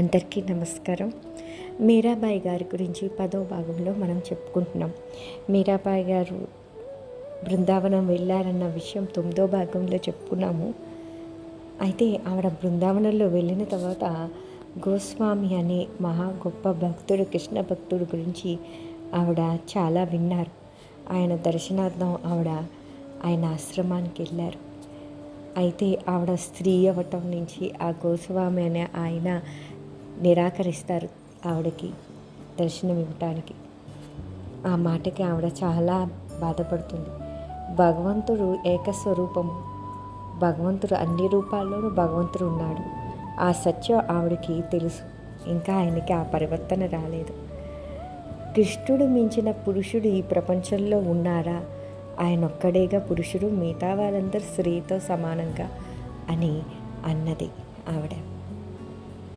అందరికీ నమస్కారం. మీరాబాయి గారి గురించి 10వ భాగంలో మనం చెప్పుకుంటున్నాం. మీరాబాయి గారు బృందావనం వెళ్ళారన్న విషయం 9వ భాగంలో చెప్పుకున్నాము. అయితే ఆవిడ బృందావనంలో వెళ్ళిన తర్వాత గోస్వామి అనే మహా గొప్ప భక్తుడు, కృష్ణ భక్తుడు గురించి ఆవిడ చాలా విన్నారు. ఆయన దర్శనార్థం ఆయన ఆశ్రమానికి వెళ్ళారు. అయితే ఆవిడ స్త్రీ అవ్వటం నుంచి ఆ గోస్వామి అనే ఆయన నిరాకరిస్తారు ఆవిడకి దర్శనం ఇవ్వటానికి. ఆ మాటకి ఆవిడ చాలా బాధపడుతుంది. భగవంతుడు ఏకస్వరూపం, భగవంతుడు అన్ని రూపాల్లోనూ భగవంతుడు ఉన్నాడు. ఆ సత్యం ఆవిడకి తెలుసు. ఇంకా ఆయనకి ఆ పరివర్తన రాలేదు. కృష్ణుడు మించిన పురుషుడు ఈ ప్రపంచంలో ఉన్నారా? ఆయన ఒక్కడేగా పురుషుడు, మిగతా వాళ్ళందరూ స్త్రీతో సమానంగా అని అన్నది ఆవిడ.